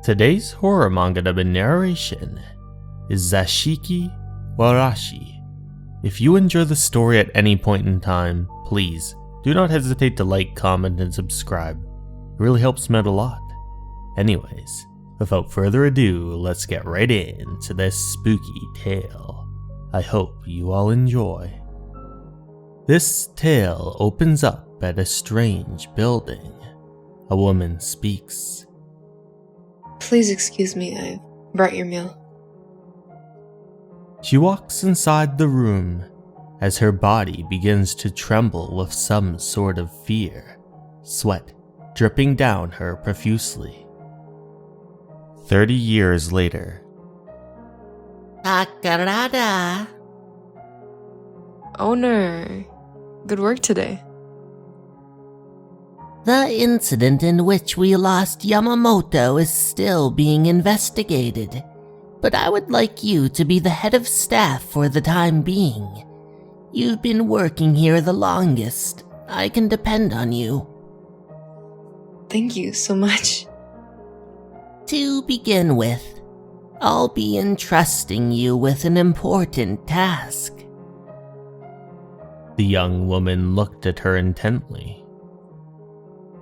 Today's horror manga dubbed narration is Zashiki Warashi. If you enjoy the story at any point in time, please do not hesitate to like, comment, and subscribe. It really helps me out a lot. Anyways, without further ado, let's get right into this spooky tale. I hope you all enjoy. This tale opens up at a strange building. A woman speaks. Please excuse me, I brought your meal. She walks inside the room as her body begins to tremble with some sort of fear, sweat dripping down her profusely. 30 years later. Takarada. Owner, good work today. The incident in which we lost Yamamoto is still being investigated, but I would like you to be the head of staff for the time being. You've been working here the longest. I can depend on you. Thank you so much. To begin with, I'll be entrusting you with an important task. The young woman looked at her intently.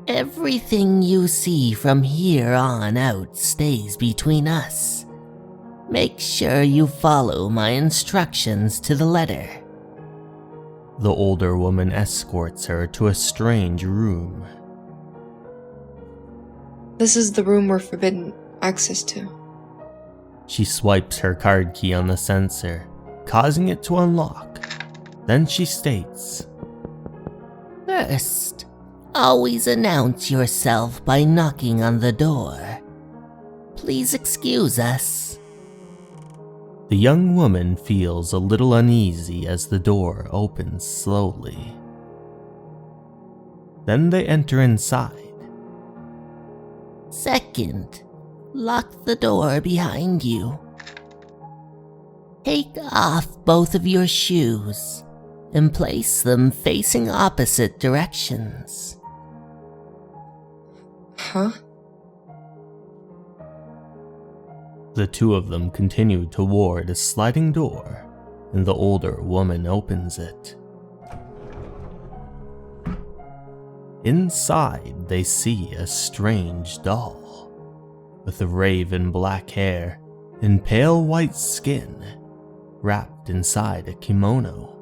Everything you see from here on out stays between us. Make sure you follow my instructions to the letter. The older woman escorts her to a strange room. This is the room we're forbidden access to. She swipes her card key on the sensor, causing it to unlock. Then she states, First, always announce yourself by knocking on the door. Please excuse us. The young woman feels a little uneasy as the door opens slowly. Then they enter inside. Second, lock the door behind you. Take off both of your shoes and place them facing opposite directions. Huh? The two of them continue toward a sliding door, and the older woman opens it. Inside, they see a strange doll, with raven black hair and pale white skin, wrapped inside a kimono.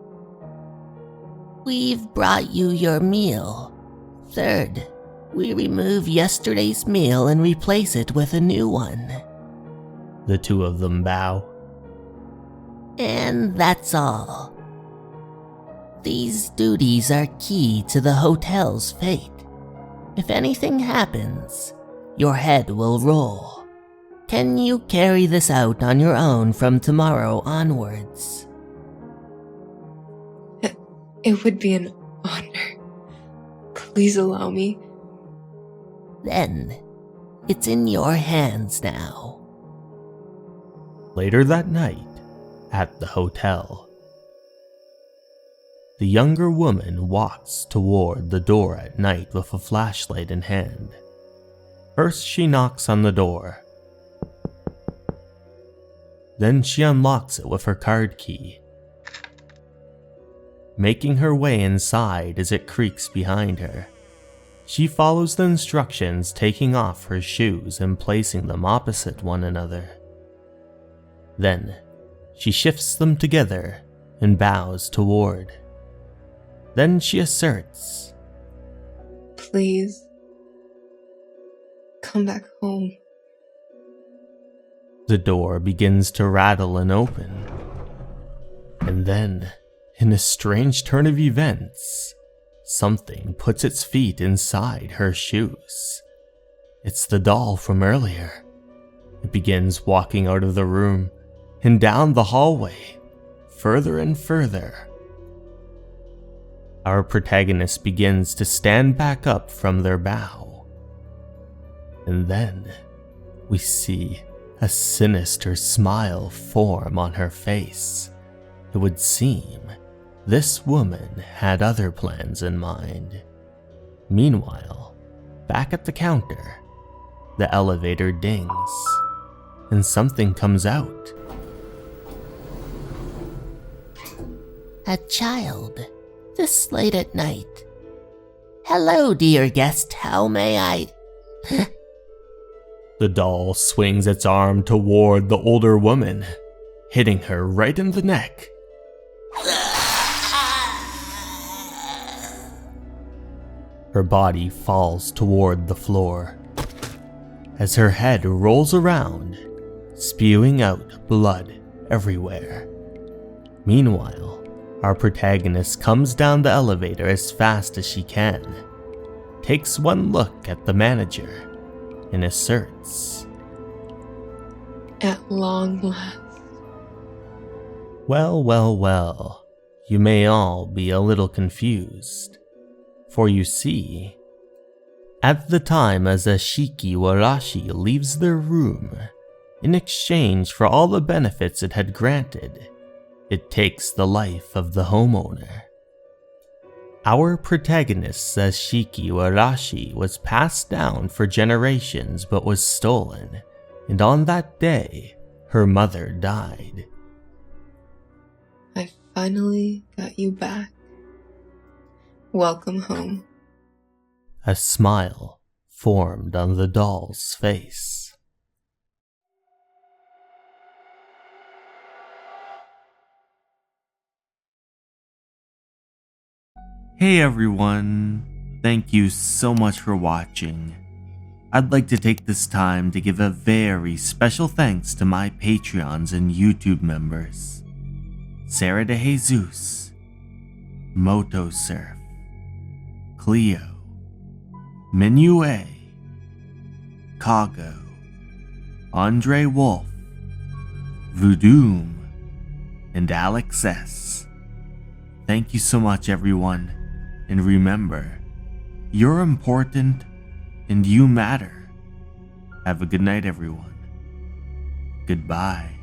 We've brought you your meal. Third, we remove yesterday's meal and replace it with a new one. The two of them bow. And that's all. These duties are key to the hotel's fate. If anything happens, your head will roll. Can you carry this out on your own from tomorrow onwards? It would be an honor. Please allow me. Then, it's in your hands now. Later that night, at the hotel, the younger woman walks toward the door at night with a flashlight in hand. First, she knocks on the door. Then she unlocks it with her card key. Making her way inside as it creaks behind her, she follows the instructions, taking off her shoes and placing them opposite one another. Then, she shifts them together and bows toward. Then she asserts, Please. Come back home. The door begins to rattle and open. And then, in a strange turn of events, something puts its feet inside her shoes. It's the doll from earlier. It begins walking out of the room and down the hallway, further and further. Our protagonist begins to stand back up from their bow. And then we see a sinister smile form on her face. It would seem this woman had other plans in mind. Meanwhile, back at the counter, the elevator dings, and something comes out. A child, this late at night. Hello, dear guest, how may I... The doll swings its arm toward the older woman, hitting her right in the neck. Her body falls toward the floor as her head rolls around, spewing out blood everywhere. Meanwhile, our protagonist comes down the elevator as fast as she can, takes one look at the manager, and asserts, At long last. Well, you may all be a little confused, for you see, at the time as Zashiki Warashi leaves their room, in exchange for all the benefits it had granted, it takes the life of the homeowner. Our protagonist Zashiki Warashi was passed down for generations but was stolen, and on that day, her mother died. I finally got you back. Welcome home. A smile formed on the doll's face. Hey everyone, thank you so much for watching. I'd like to take this time to give a very special thanks to my Patreons and YouTube members. Sarah de Jesus, Moto Surf, Cleo, Minue, Kago, Andre Wolf, Voodoom, and Alex S. Thank you so much everyone, and remember, you're important and you matter. Have a good night everyone. Goodbye.